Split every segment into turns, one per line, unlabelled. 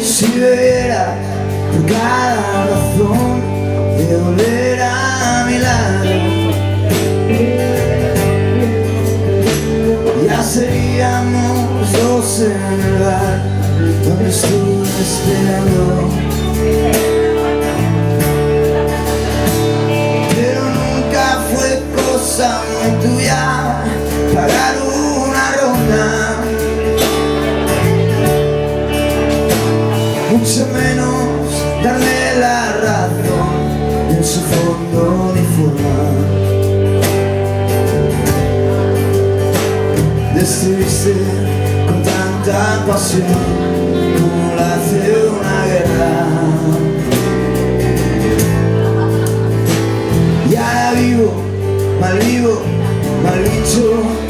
Si bebiera por cada razón de doler a mi lado, ya seríamos dos en el bar donde estuve esperando. Pero nunca fue cosa muy tuya pagar una ronda, mucho menos darme la razón en su fondo ni forma. Destruirse con tanta pasión como la hace una guerra. Y ahora vivo, mal bicho,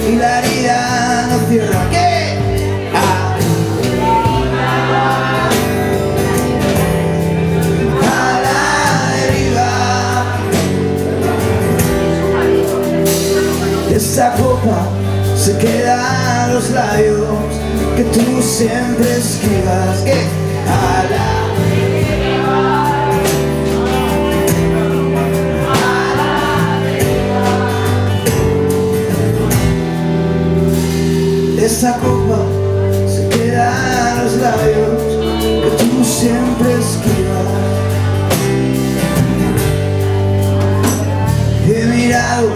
y la herida no cierra. ¿Qué? Esta copa se queda a los labios que tú siempre esquivas. ¿Qué? A la esta copa se queda a los labios que tú siempre esquivas. He mirado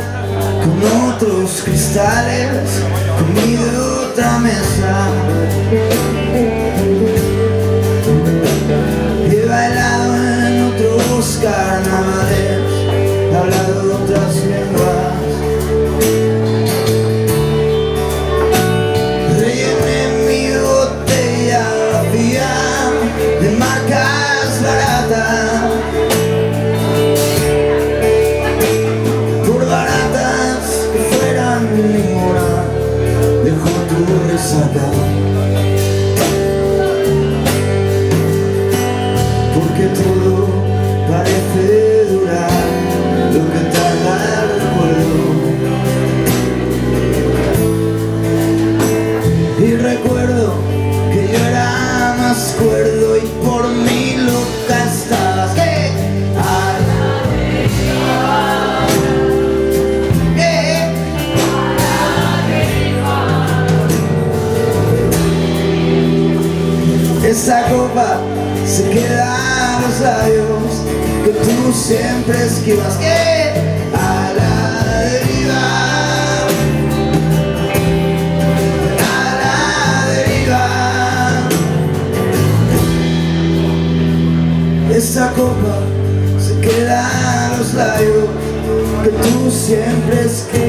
con otros cristales, comido de otra mesa. He bailado en otros carnavales, he hablado otras lenguas. Rellené mi botella vacía de marcas baratas, ninguna dejó tu resaca, porque todo parece durar lo que tarda el recuerdo. Y recuerdo que yo era más cuerdo y por mí loca estabas. ¿Qué? Esa copa se queda a los labios que tú siempre esquivas. ¿Qué? A la deriva, a la deriva. Esa copa se queda a los labios que tú siempre esquivas.